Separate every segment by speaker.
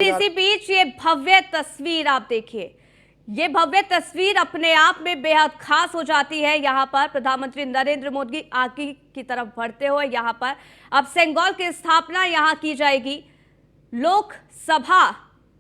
Speaker 1: इसी बीच ये भव्य तस्वीर आप देखिए, ये भव्य तस्वीर अपने आप में बेहद खास हो जाती है। यहाँ पर प्रधानमंत्री नरेंद्र मोदी आगे की तरफ बढ़ते हुए यहाँ पर अब सेंगोल की स्थापना यहाँ की जाएगी। लोकसभा,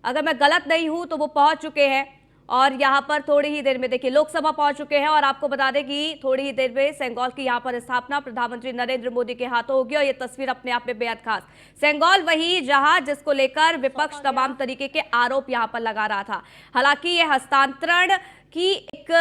Speaker 1: अगर मैं गलत नहीं हूं तो वो पहुंच चुके हैं और यहाँ पर थोड़ी ही देर में देखिए लोकसभा पहुंच चुके हैं और आपको बता दें कि थोड़ी ही देर में सेंगोल की यहाँ पर स्थापना प्रधानमंत्री नरेंद्र मोदी के हाथों होगी और ये तस्वीर अपने आप में बेहद खास। सेंगोल वही जहां जिसको लेकर विपक्ष तमाम तरीके के आरोप यहाँ पर लगा रहा था। हालांकि ये हस्तांतरण की एक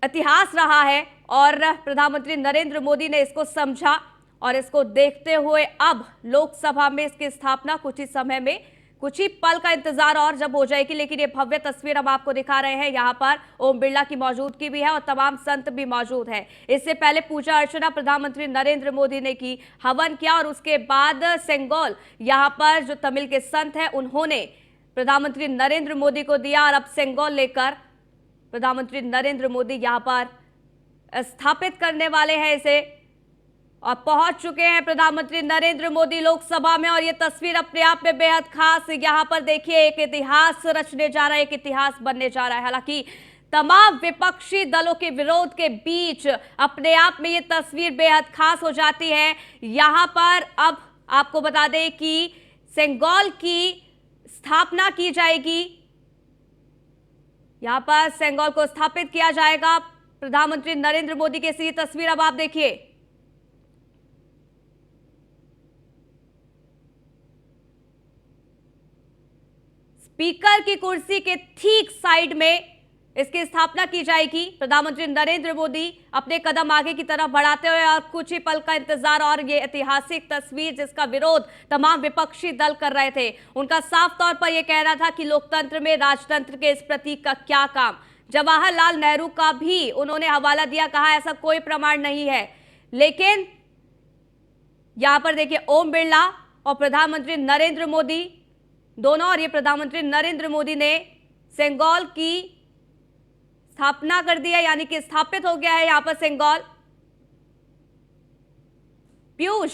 Speaker 1: इतिहास रहा है और प्रधानमंत्री नरेंद्र मोदी ने इसको समझा और इसको देखते हुए अब लोकसभा में इसकी स्थापना कुछ ही समय में, कुछ ही पल का इंतजार और जब हो जाएगी। लेकिन ये भव्य तस्वीर हम आपको दिखा रहे हैं। यहाँ पर ओम बिरला की मौजूदगी भी है और तमाम संत भी मौजूद है। इससे पहले पूजा अर्चना प्रधानमंत्री नरेंद्र मोदी ने की, हवन किया और उसके बाद सेंगोल यहाँ पर जो तमिल के संत हैं उन्होंने प्रधानमंत्री नरेंद्र मोदी को दिया और अब सेंगोल लेकर प्रधानमंत्री नरेंद्र मोदी यहाँ पर स्थापित करने वाले हैं इसे और पहुंच चुके हैं प्रधानमंत्री नरेंद्र मोदी लोकसभा में। और ये तस्वीर अपने आप में बेहद खास, यहाँ पर देखिए एक इतिहास रचने जा रहा है, एक इतिहास बनने जा रहा है। हालांकि तमाम विपक्षी दलों के विरोध के बीच अपने आप में ये तस्वीर बेहद खास हो जाती है। यहाँ पर अब आपको बता दें कि सेंगोल की स्थापना की जाएगी, यहाँ पर सेंगोल को स्थापित किया जाएगा प्रधानमंत्री नरेंद्र मोदी की ऐसी तस्वीर अब आप देखिए। स्पीकर की कुर्सी के ठीक साइड में इसकी स्थापना की जाएगी। प्रधानमंत्री नरेंद्र मोदी अपने कदम आगे की तरफ बढ़ाते हुए और कुछ ही पल का इंतजार और ये ऐतिहासिक तस्वीर जिसका विरोध तमाम विपक्षी दल कर रहे थे, उनका साफ तौर पर यह कहना था कि लोकतंत्र में राजतंत्र के इस प्रतीक का क्या काम। जवाहरलाल नेहरू का भी उन्होंने हवाला दिया, कहा ऐसा कोई प्रमाण नहीं है। लेकिन यहां पर देखिए ओम बिरला और प्रधानमंत्री नरेंद्र मोदी दोनों, और ये प्रधानमंत्री नरेंद्र मोदी ने सेंगोल की स्थापना कर दी है, यानी कि स्थापित हो गया है यहां पर सेंगोल। पीयूष,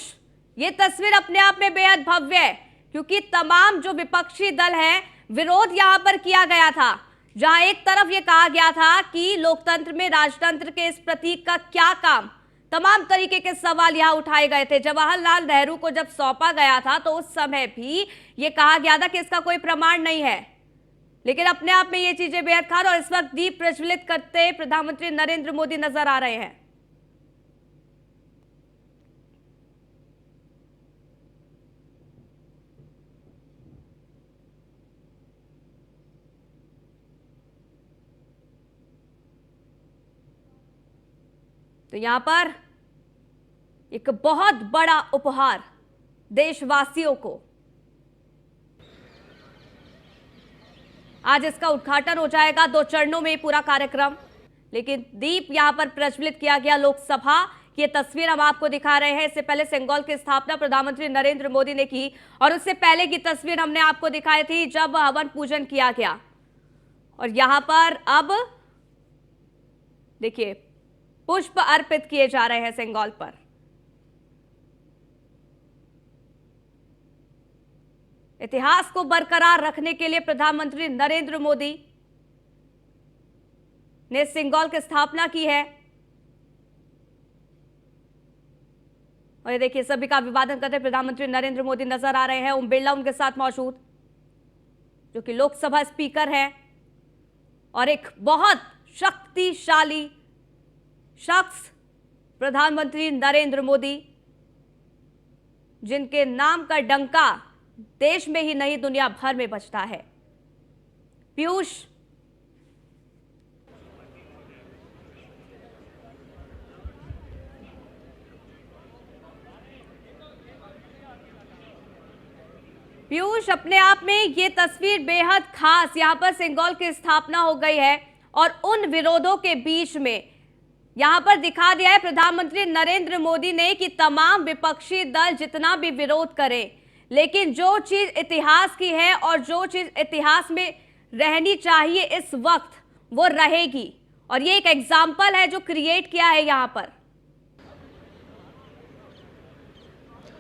Speaker 1: ये तस्वीर अपने आप में बेहद भव्य है क्योंकि तमाम जो विपक्षी दल है विरोध यहां पर किया गया था, जहां एक तरफ ये कहा गया था कि लोकतंत्र में राजतंत्र के इस प्रतीक का क्या काम, तमाम तरीके के सवाल यहां उठाए गए थे। जवाहरलाल नेहरू को जब सौंपा गया था तो उस समय भी यह कहा गया था कि इसका कोई प्रमाण नहीं है। लेकिन अपने आप में ये चीजें बेहद खास और इस वक्त दीप प्रज्वलित करते प्रधानमंत्री नरेंद्र मोदी नजर आ रहे हैं। तो यहां पर एक बहुत बड़ा उपहार देशवासियों को, आज इसका उद्घाटन हो जाएगा 2 चरणों में पूरा कार्यक्रम। लेकिन दीप यहां पर प्रज्वलित किया गया लोकसभा की, ये तस्वीर हम आपको दिखा रहे हैं। इससे पहले सेंगोल की स्थापना प्रधानमंत्री नरेंद्र मोदी ने की और उससे पहले की तस्वीर हमने आपको दिखाई थी जब हवन पूजन किया गया। और यहां पर अब देखिए पुष्प अर्पित किए जा रहे हैं सेंगोल पर। इतिहास को बरकरार रखने के लिए प्रधानमंत्री नरेंद्र मोदी ने सेंगोल की स्थापना की है। और ये देखिए सभी का अभिवादन करते प्रधानमंत्री नरेंद्र मोदी नजर आ रहे हैं। ओम बिरला उनके साथ मौजूद, जो कि लोकसभा स्पीकर हैं और एक बहुत शक्तिशाली शख्स प्रधानमंत्री नरेंद्र मोदी, जिनके नाम का डंका देश में ही नहीं दुनिया भर में बजता है। पीयूष, अपने आप में ये तस्वीर बेहद खास, यहां पर सेंगोल की स्थापना हो गई है और उन विरोधों के बीच में यहां पर दिखा दिया है प्रधानमंत्री नरेंद्र मोदी ने कि तमाम विपक्षी दल जितना भी विरोध करें, लेकिन जो चीज इतिहास की है और जो चीज इतिहास में रहनी चाहिए इस वक्त वो रहेगी। और ये एक एग्जाम्पल है जो क्रिएट किया है यहां पर।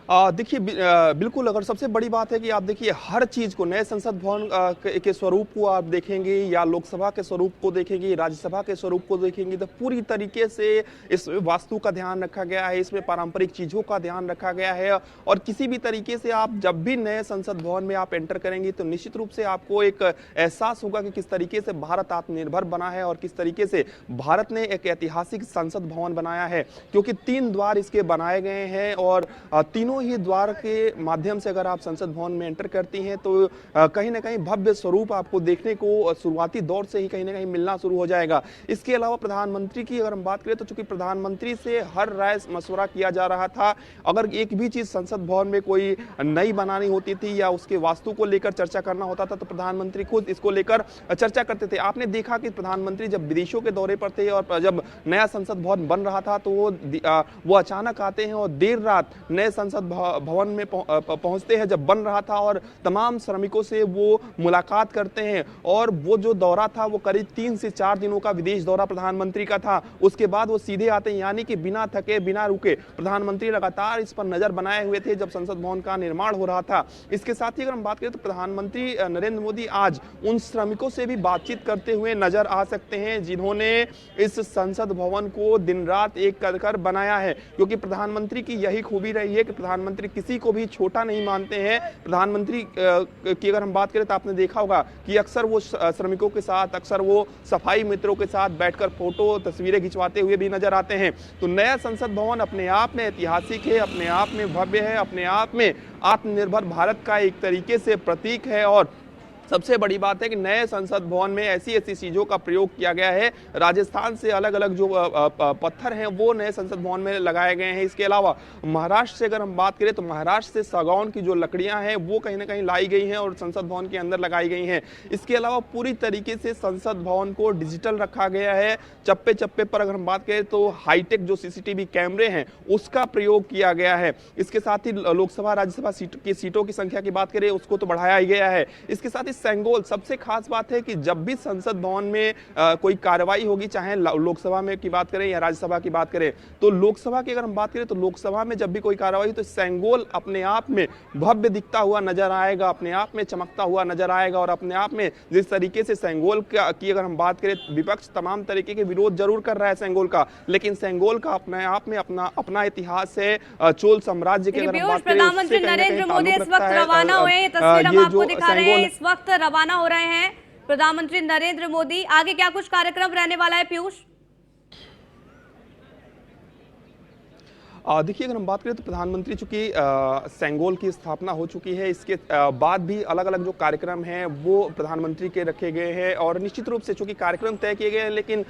Speaker 2: देखिए बिल्कुल, अगर सबसे बड़ी बात है कि आप देखिए हर चीज़ को नए संसद भवन के स्वरूप को आप देखेंगे या लोकसभा के स्वरूप को देखेंगे, राज्यसभा के स्वरूप को देखेंगे, तो पूरी तरीके से इस वास्तु का ध्यान रखा गया है, इसमें पारंपरिक चीज़ों का ध्यान रखा गया है। और किसी भी तरीके से आप जब भी नए संसद भवन में आप एंटर करेंगे तो निश्चित रूप से आपको एक एहसास होगा कि किस तरीके से भारत आत्मनिर्भर बना है और किस तरीके से भारत ने एक ऐतिहासिक संसद भवन बनाया है, क्योंकि 3 द्वार इसके बनाए गए हैं और तीनों ही द्वार के माध्यम से अगर आप संसद भवन में एंटर करती हैं तो कहीं ना कहीं भव्य स्वरूप आपको देखने को शुरुआती दौर से ही कहीं ना कहीं मिलना शुरू हो जाएगा। इसके अलावा प्रधानमंत्री की अगर हम बात करें तो चूंकि प्रधानमंत्री से हर राय मशवरा किया जा रहा था, अगर एक भी चीज संसद भवन में कोई नई बनानी होती थी या उसके वास्तु को लेकर चर्चा करना होता था तो प्रधानमंत्री खुद इसको लेकर चर्चा करते थे। आपने देखा कि प्रधानमंत्री जब विदेशों के दौरे पर थे और जब नया संसद भवन बन रहा था तो वो अचानक आते हैं और देर रात नए संसद भवन में पहुंचते हैं जब बन रहा था और तमाम श्रमिकों से वो मुलाकात करते हैं। और वो जो दौरा था वो करीब 3 से 4 दिनों का विदेश दौरा प्रधानमंत्री का था। उसके बाद वो सीधे आते हैं, यानी कि बिना थके बिना रुके प्रधानमंत्री लगातार इस पर नजर बनाए हुए थे जब संसद भवन का निर्माण हो रहा था। इसके साथ ही अगर हम बात करें तो प्रधानमंत्री नरेंद्र मोदी आज उन श्रमिकों से भी बातचीत करते हुए नजर आ सकते हैं जिन्होंने इस संसद भवन को दिन रात एक कर बनाया है, क्योंकि प्रधानमंत्री की यही खूबी रही है कि प्रधानमंत्री किसी को भी छोटा नहीं मानते हैं। प्रधानमंत्री की अगर हम बात करें तो आपने देखा होगा कि अक्सर वो श्रमिकों के साथ, अक्सर वो सफाई मित्रों के साथ बैठकर फोटो तस्वीरें खिंचवाते हुए भी नजर आते हैं। तो नया संसद भवन अपने आप में ऐतिहासिक है, अपने आप में भव्य है, अपने आप में आत्मनिर्भर भारत का एक तरीके से प्रतीक है। और सबसे बड़ी बात है कि नए संसद भवन में ऐसी ऐसी चीजों का प्रयोग किया गया है। राजस्थान से अलग अलग जो पत्थर हैं वो नए संसद भवन में लगाए गए हैं। इसके अलावा महाराष्ट्र से अगर हम बात करें तो महाराष्ट्र से सागौन की जो लकड़ियां हैं वो कहीं ना कहीं लाई गई हैं और संसद भवन के अंदर लगाई गई हैं। इसके अलावा पूरी तरीके से संसद भवन को डिजिटल रखा गया है। चप्पे चप्पे पर अगर हम बात करें तो हाईटेक जो सीसीटीवी कैमरे हैं उसका प्रयोग किया गया है। इसके साथ ही लोकसभा राज्यसभा सीटों की संख्या की बात करें उसको तो बढ़ाया ही गया है। इसके साथ ही सेंगोल, सबसे खास बात है कि जब भी संसद भवन में कोई कार्रवाई होगी, चाहे लोकसभा में की बात करें या राज्यसभा की बात करें, तो लोकसभा की अगर हम बात करें तो लोकसभा में जब भी कोई कार्रवाई तो सेंगोल अपने आप में भव्य दिखता हुआ नजर आएगा, अपने आप में चमकता हुआ नजर आएगा। और अपने आप में जिस तरीके से सेंगोल की अगर हम बात करें, विपक्ष तमाम तरीके के विरोध जरूर कर रहा है सेंगोल का, लेकिन सेंगोल का अपने आप में अपना इतिहास है। चोल साम्राज्य की अगर हम बात करें,
Speaker 1: प्रधानमंत्री नरेंद्र मोदी इस वक्त रवाना हुए, तस्वीर हम आपको दिखा रहे हैं, इस वक्त रवाना हो रहे हैं प्रधानमंत्री नरेंद्र मोदी। आगे क्या कुछ कार्यक्रम रहने वाला है पीयूष?
Speaker 2: देखिए अगर हम बात करें तो प्रधानमंत्री चूंकि सेंगोल की स्थापना हो चुकी है, इसके बाद भी अलग अलग जो कार्यक्रम हैं वो प्रधानमंत्री के रखे गए हैं। और निश्चित रूप से चूंकि कार्यक्रम तय किए गए हैं, लेकिन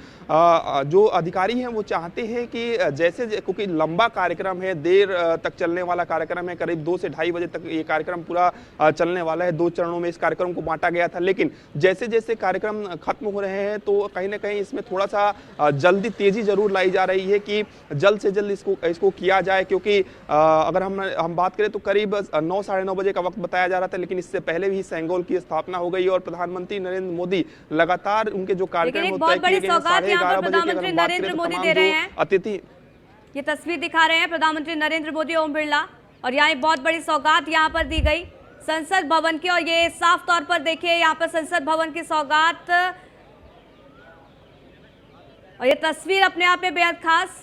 Speaker 2: जो अधिकारी हैं वो चाहते हैं कि जैसे क्योंकि लंबा कार्यक्रम है, देर तक चलने वाला कार्यक्रम है, करीब 2 से ढाई बजे तक ये कार्यक्रम पूरा चलने वाला है। 2 चरणों में इस कार्यक्रम को बांटा गया था, लेकिन जैसे जैसे कार्यक्रम खत्म हो रहे हैं तो कहीं ना कहीं इसमें थोड़ा सा जल्दी तेजी जरूर लाई जा रही है कि जल्द से जल्द इसको किया जाए। क्योंकि अगर हम बात करें तो करीब 9 साढ़े 9 बजे का वक्त बताया जा रहा था, लेकिन इससे पहले भी सेंगोल की स्थापना हो गई और प्रधानमंत्री नरेंद्र मोदी लगातार उनके जो कार्यक्रम होते हैं
Speaker 1: प्रधानमंत्री नरेंद्र मोदी दे रहे हैं
Speaker 2: अतिथि।
Speaker 1: ये तस्वीर दिखा रहे हैं प्रधानमंत्री नरेंद्र मोदी, ओम बिरला, और यहाँ एक बहुत बड़ी सौगात यहाँ पर दी गई संसद भवन की। और ये साफ तौर पर देखिए यहाँ पर संसद भवन की सौगात, और ये तस्वीर अपने आप में बेहद खास।